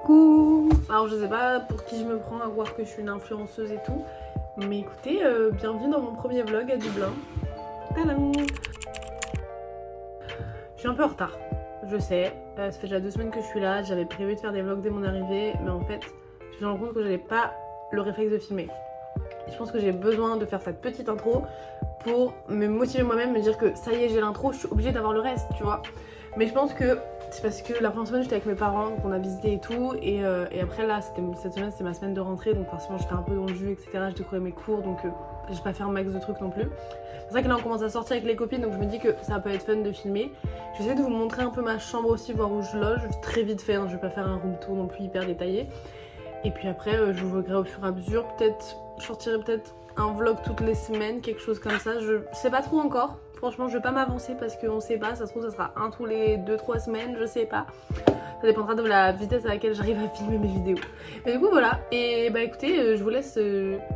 Coucou. Alors je sais pas pour qui je me prends à voir que je suis une influenceuse et tout, mais écoutez, bienvenue dans mon premier vlog à Dublin. Tadam. Je suis un peu en retard, je sais, ça fait déjà 2 semaines que je suis là, j'avais prévu de faire des vlogs dès mon arrivée, mais en fait je me suis rendu compte que j'avais pas le réflexe de filmer. Et je pense que j'ai besoin de faire cette petite intro pour me motiver moi-même, me dire que ça y est j'ai l'intro, je suis obligée d'avoir le reste, tu vois. Mais je pense que c'est parce que la première semaine j'étais avec mes parents, qu'on a visité et tout, et après là cette semaine c'était ma semaine de rentrée, donc forcément j'étais un peu dans le jus, etc. Je découvrais mes cours, donc j'ai pas fait un max de trucs non plus. C'est vrai que là on commence à sortir avec les copines, donc je me dis que ça peut être fun de filmer. Je vais essayer de vous montrer un peu ma chambre aussi, voir où je loge, très vite fait, hein, je vais pas faire un room tour non plus hyper détaillé. Et puis après je vous vloggerai au fur et à mesure, peut-être je sortirai peut-être un vlog toutes les semaines, quelque chose comme ça, je sais pas trop encore. Franchement je vais pas m'avancer parce qu'on sait pas, ça se trouve ça sera un tous les 2-3 semaines, je sais pas. Ça dépendra de la vitesse à laquelle j'arrive à filmer mes vidéos. Mais du coup voilà, et bah écoutez, je vous laisse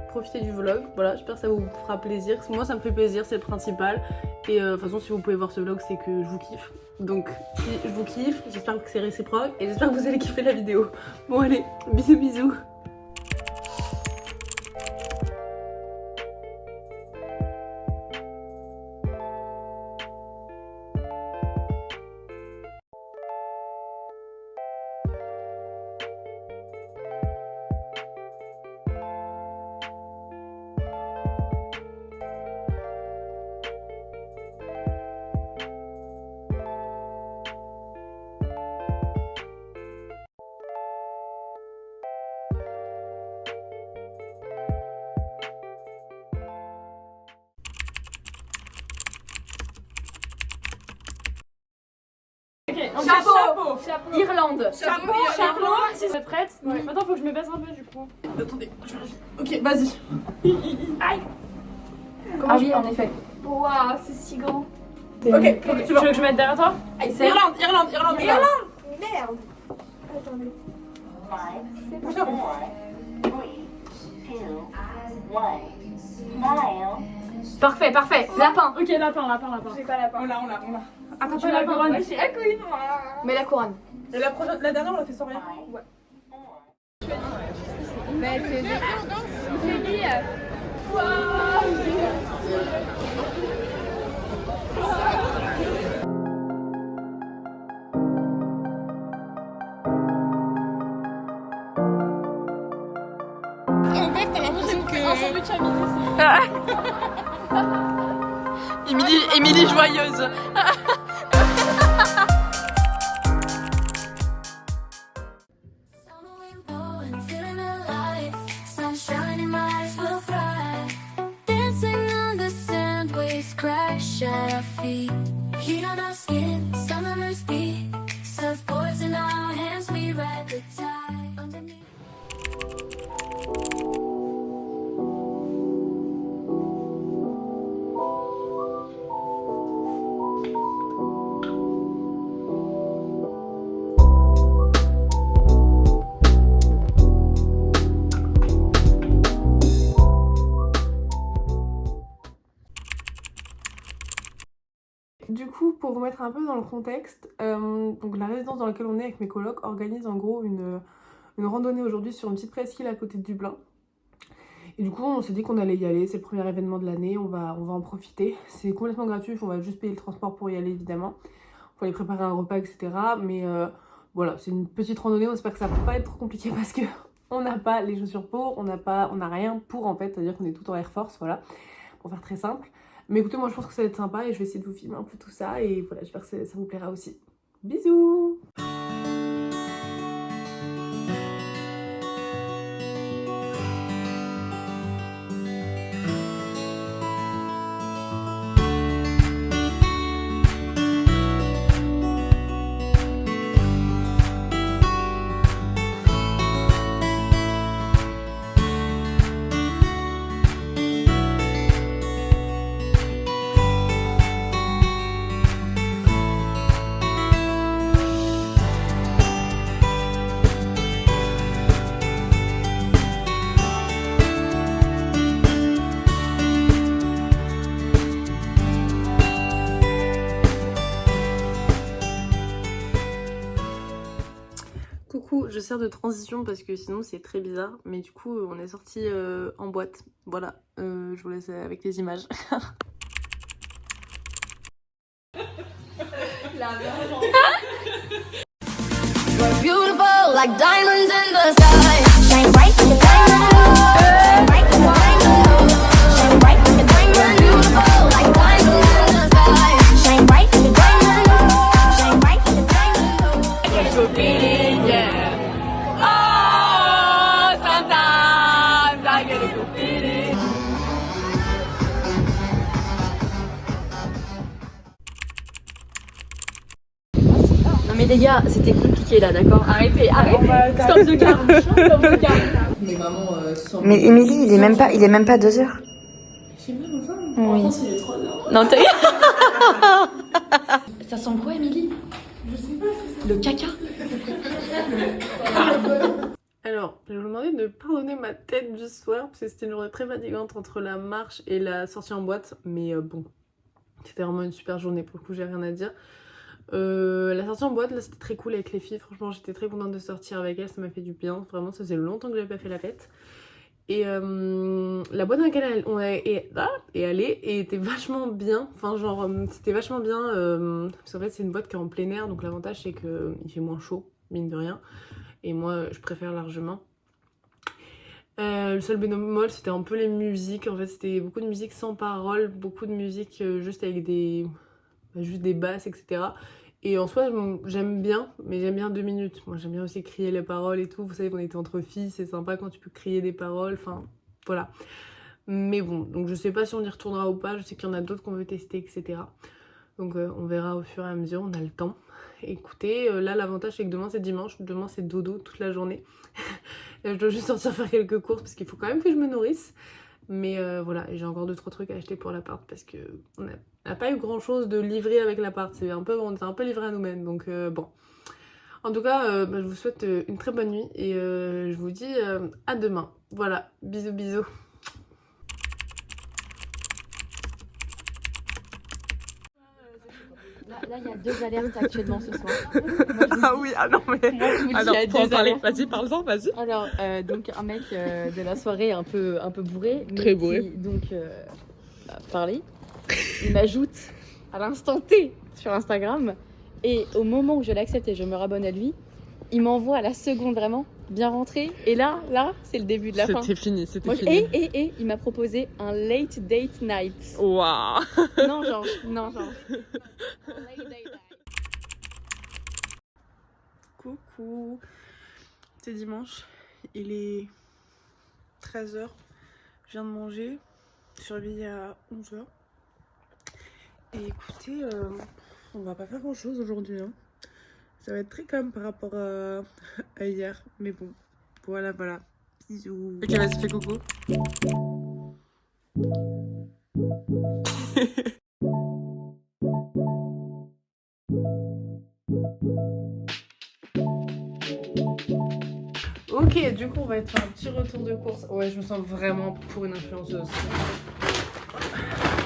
profiter du vlog. Voilà, j'espère que ça vous fera plaisir. Moi ça me fait plaisir, c'est le principal. Et de toute façon si vous pouvez voir ce vlog c'est que je vous kiffe. Donc si je vous kiffe, j'espère que c'est réciproque et j'espère que vous allez kiffer la vidéo. Bon allez, bisous bisous. Chapeau. Irlande. Chapeau. Si c'est prête. Ouais. Maintenant faut que je me baisse un peu du coup. Attendez, ok, vas-y. Aïe. Ah oui, en effet. Waouh, c'est si grand. Ok, tu veux que je mette derrière toi? Irlande. Merde. Attendez. Five, four, three, two, one. Smile. Parfait. Lapin. Ok, lapin. J'ai pas la On l'a. Attends, tu la couronne. J'ai la couine. Mais la couronne. Et la dernière on l'a fait sans rien. Ouais. Mais c'est dit. En fait t'as l'impression que... Un sandwich à midi ici. Émilie joyeuse. Du coup, pour vous mettre un peu dans le contexte, donc la résidence dans laquelle on est avec mes colocs organise en gros une randonnée aujourd'hui sur une petite presqu'île à côté de Dublin. Et du coup, on s'est dit qu'on allait y aller, c'est le premier événement de l'année, on va en profiter. C'est complètement gratuit, on va juste payer le transport pour y aller évidemment. Il faut aller préparer un repas, etc. Mais voilà, c'est une petite randonnée, on espère que ça va pas être trop compliqué parce que on n'a pas les chaussures pour, on n'a rien pour en fait, c'est-à-dire qu'on est tout en Air Force, voilà, pour faire très simple. Mais écoutez, moi je pense que ça va être sympa et je vais essayer de vous filmer un peu tout ça et voilà, j'espère que ça vous plaira aussi. Bisous! je sers de transition parce que sinon c'est très bizarre. Mais du coup, on est sorti en boîte. Voilà, je vous laisse avec les images. Beautiful like diamonds in the sky. Shine bright like a diamond. Shine bright like a diamond. Shine bright like a diamond. Beautiful like diamonds in the sky. Shine bright like a diamond. Shine bright like a diamond. Copine, yeah. Oh, sometimes I get a good feeling. Non mais les gars, c'était compliqué là, d'accord? Arrêtez. Stop the car. Stop the car. Mais maman, sans... Mais Émilie, il est même pas 2 heures. J'ai mal au ventre. Oui. En France, il est 3 heures. Non, t'es... Ça sent quoi, Émilie? Je sais pas. Le caca? Alors, je vais vous demander de pardonner ma tête du soir parce que c'était une journée très fatigante entre la marche et la sortie en boîte. Mais bon, c'était vraiment une super journée pour le coup, j'ai rien à dire. La sortie en boîte, là, c'était très cool avec les filles. Franchement, j'étais très contente de sortir avec elles, ça m'a fait du bien. Vraiment, ça faisait longtemps que j'avais pas fait la fête. Et la boîte dans laquelle on est allée était vachement bien. Enfin, genre, c'était vachement bien. Parce qu'en fait, c'est une boîte qui est en plein air, donc l'avantage, c'est qu'il fait moins chaud, mine de rien. Et moi, je préfère largement. Le seul bémol, c'était un peu les musiques. En fait, c'était beaucoup de musique sans parole, beaucoup de musique juste avec juste des basses, etc. Et en soi, j'aime bien, mais j'aime bien 2 minutes. Moi, j'aime bien aussi crier les paroles et tout. Vous savez qu'on était entre filles, c'est sympa quand tu peux crier des paroles. Enfin, voilà. Mais bon, donc je sais pas si on y retournera ou pas. Je sais qu'il y en a d'autres qu'on veut tester, etc. Donc on verra au fur et à mesure, on a le temps. Écoutez, là l'avantage c'est que demain c'est dimanche, demain c'est dodo toute la journée. Je dois juste sortir faire quelques courses parce qu'il faut quand même que je me nourrisse. Mais voilà, j'ai encore 2-3 trucs à acheter pour l'appart parce que on n'a pas eu grand chose de livré avec l'appart. On était un peu livré à nous-mêmes, donc bon. En tout cas, je vous souhaite une très bonne nuit et je vous dis à demain. Voilà, bisous bisous. Là, il y a 2 alertes actuellement ce soir. Ah oui, ah non mais... Moi, je vous dis, Alors, il y a pour en 2 parler, alertes. vas-y, parle-en, vas-y. Alors, donc un mec de la soirée un peu bourré. Mais Très bourré. Qui, donc, parlé. Il m'ajoute à l'instant T sur Instagram. Et au moment où je l'accepte et je me rabonne à lui, il m'envoie à la seconde vraiment, bien rentré. Et là, c'est le début de la fin. C'était fini, c'était Moi, fini. et il m'a proposé un late date night. Waouh. Non, genre. Late date night. Coucou, c'est dimanche, il est 13h, je viens de manger, je suis réveillée à 11h. Et écoutez, on va pas faire grand chose aujourd'hui, hein. Ça va être très calme par rapport à hier, mais bon, voilà, bisous. Ok, vas-y, fais coucou. Ok, du coup on va faire un petit retour de course. Ouais, je me sens vraiment pour une influenceuse.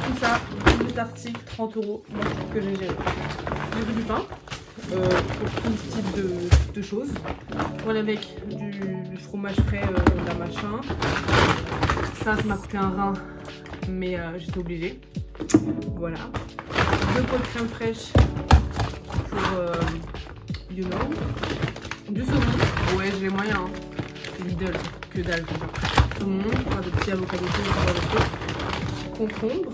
Tout ça, 18 articles, 30 €, que j'ai géré. J'ai pris du pain, pour tout type de choses. Voilà, avec du fromage frais d'un machin. Ça m'a coûté un rein, mais j'étais obligée. Voilà. 2 pots de crème fraîche pour you know. Du saumon, ouais j'ai les moyens, hein. Lidl, que dalle, je veux dire. Saumon, des petits avocats de concombre,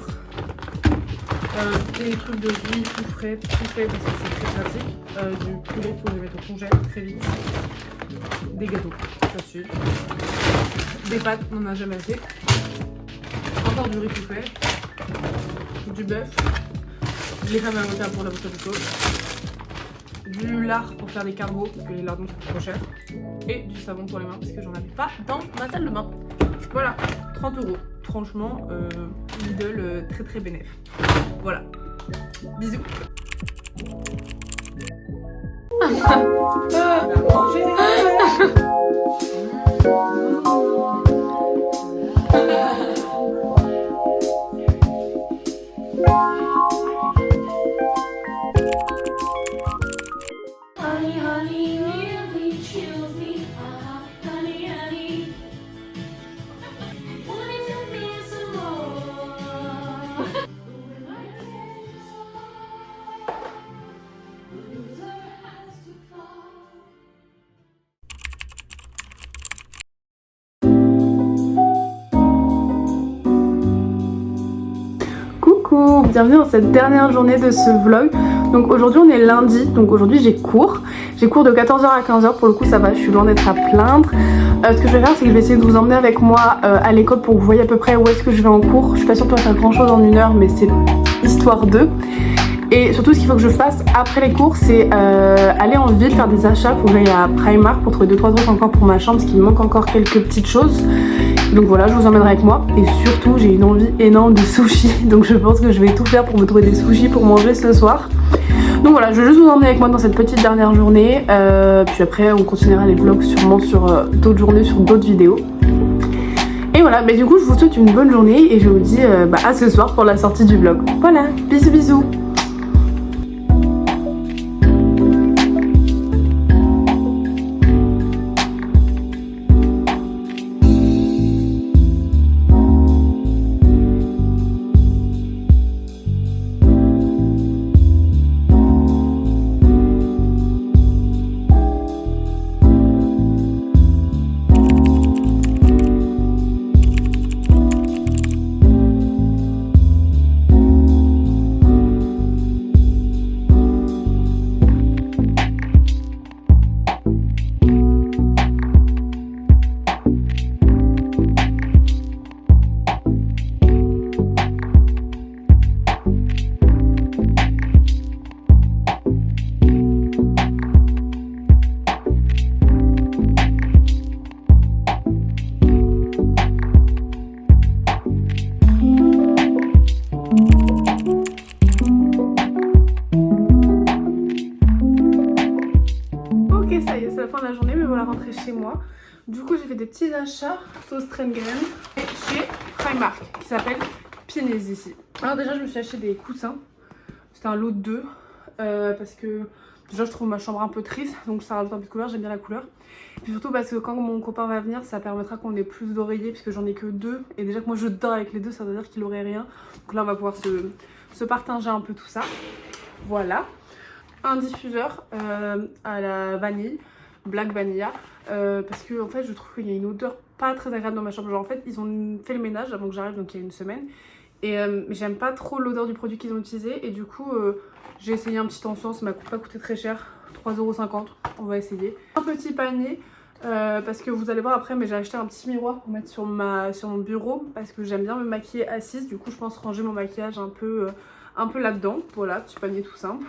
des trucs de riz tout frais parce que c'est très pratique, du poulet pour les mettre au congèle très vite, des gâteaux, ça suit, des pâtes, on en a jamais assez, encore du riz tout fait, du bœuf, les crèmes avocats pour l'avocat de sauce, du lard pour faire des carbos parce que les lardons sont trop chers et du savon pour les mains parce que j'en avais pas dans ma salle de bain. Voilà, 30 €. Franchement, Lidl très très bénéf. Voilà, bisous. Honey, honey, really choose me. bienvenue dans cette dernière journée de ce vlog. Donc aujourd'hui on est lundi, donc aujourd'hui j'ai cours. J'ai cours de 14h à 15h, pour le coup ça va, je suis loin d'être à plaindre. Ce que je vais faire c'est que je vais essayer de vous emmener avec moi à l'école pour que vous voyez à peu près où est-ce que je vais en cours. Je suis pas sûre de faire grand chose en 1 heure mais c'est histoire d'eux. Et surtout ce qu'il faut que je fasse après les cours c'est aller en ville faire des achats. Il faut que j'aille à Primark pour trouver 2-3 trucs encore pour ma chambre parce qu'il me manque encore quelques petites choses. Donc voilà, je vous emmènerai avec moi. Et surtout j'ai une envie énorme de sushi. Donc je pense que je vais tout faire pour me trouver des sushis pour manger ce soir. Donc voilà, je vais juste vous emmener avec moi dans cette petite dernière journée. Puis après on continuera les vlogs sûrement sur d'autres journées, sur d'autres vidéos. Et voilà, mais du coup je vous souhaite une bonne journée et je vous dis à ce soir pour la sortie du vlog. Voilà, bisous bisous. Chez moi. Du coup j'ai fait des petits achats sauce Trengren chez Primark qui s'appelle Pinez ici. Alors déjà je me suis acheté des coussins. C'était un lot de 2 parce que déjà je trouve ma chambre un peu triste donc ça rajoute un peu de couleur, j'aime bien la couleur. Et puis surtout parce que quand mon copain va venir ça permettra qu'on ait plus d'oreillers puisque j'en ai que 2 et déjà que moi je dors avec les 2 ça veut dire qu'il aurait rien. Donc là on va pouvoir se partager un peu tout ça. Voilà. Un diffuseur à la vanille, Black Vanilla. Parce que en fait je trouve qu'il y a une odeur pas très agréable dans ma chambre. Genre en fait ils ont fait le ménage avant que j'arrive, donc il y a 1 semaine. Et j'aime pas trop l'odeur du produit qu'ils ont utilisé. Et du coup j'ai essayé un petit encens, ça m'a pas coûté très cher, 3,50 €. On va essayer. Un petit panier parce que vous allez voir après, mais j'ai acheté un petit miroir pour mettre sur mon bureau parce que j'aime bien me maquiller assise. Du coup je pense ranger mon maquillage un peu là-dedans. Voilà, petit panier tout simple.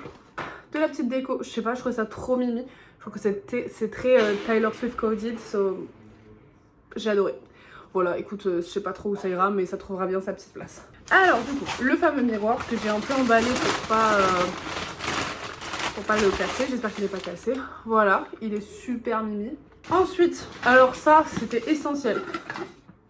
De la petite déco, je sais pas, je trouve ça trop mimi. Je trouve que c'est très Taylor Swift coded, so j'ai adoré. Voilà, écoute, je sais pas trop où ça ira, mais ça trouvera bien sa petite place. Alors du coup, le fameux miroir que j'ai un peu emballé pour pas le casser. J'espère qu'il n'est pas cassé. Voilà, il est super mimi. Ensuite, alors ça, c'était essentiel.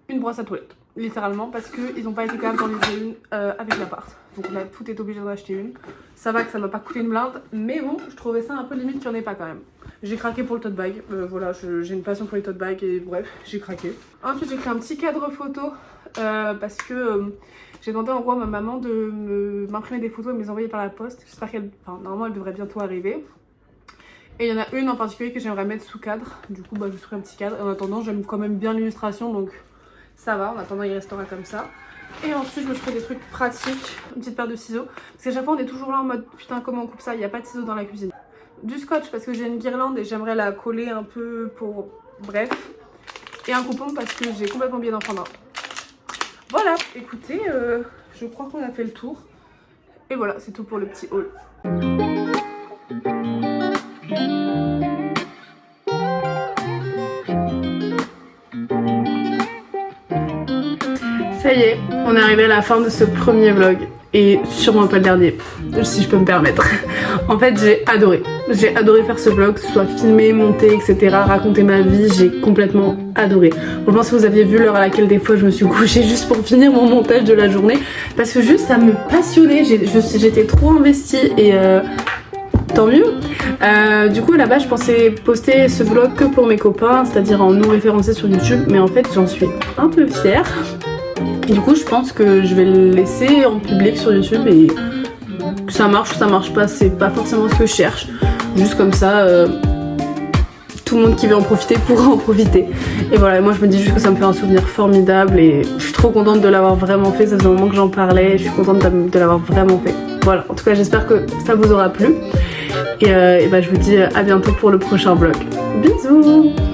Une brosse à toilette, littéralement, parce qu'ils n'ont pas été capables d'en livrer une avec l'appart. Donc là, tout est obligé d'en acheter une. Ça va que ça m'a pas coûté une blinde, mais bon, je trouvais ça un peu limite qu'il n'y en ait pas quand même. J'ai craqué pour le tote bag, voilà, j'ai une passion pour les tote bags et bref, j'ai craqué. Ensuite j'ai créé un petit cadre photo parce que j'ai demandé en gros à ma maman de m'imprimer des photos et me les envoyer par la poste. J'espère qu'elle, normalement elle devrait bientôt arriver. Et il y en a une en particulier que j'aimerais mettre sous cadre, du coup je ferai un petit cadre. En attendant j'aime quand même bien l'illustration donc ça va, en attendant il restera comme ça. Et ensuite je me ferai des trucs pratiques, une petite paire de ciseaux. Parce qu'à chaque fois on est toujours là en mode putain comment on coupe ça, il n'y a pas de ciseaux dans la cuisine. Du scotch parce que j'ai une guirlande et j'aimerais la coller un peu pour... Bref. Et un coupon parce que j'ai complètement oublié d'en prendre un. Voilà, écoutez, je crois qu'on a fait le tour. Et voilà, c'est tout pour le petit haul. Ça y est, on est arrivé à la fin de ce premier vlog. Et sûrement pas le dernier, si je peux me permettre. En fait j'ai adoré faire ce vlog, que ce soit filmé, monté, etc. Raconter ma vie, j'ai complètement adoré. Franchement si vous aviez vu l'heure à laquelle des fois je me suis couchée juste pour finir mon montage de la journée, parce que juste ça me passionnait, j'étais trop investie et tant mieux. Du coup à la base je pensais poster ce vlog que pour mes copains, c'est-à-dire en non référencé sur YouTube, mais en fait j'en suis un peu fière. Et du coup je pense que je vais le laisser en public sur YouTube et ça marche ou ça marche pas, c'est pas forcément ce que je cherche. Juste comme ça, tout le monde qui veut en profiter pourra en profiter. Et voilà, moi je me dis juste que ça me fait un souvenir formidable et je suis trop contente de l'avoir vraiment fait. Ça faisait un moment que j'en parlais, je suis contente de l'avoir vraiment fait. Voilà, en tout cas j'espère que ça vous aura plu. Et bah, je vous dis à bientôt pour le prochain vlog. Bisous!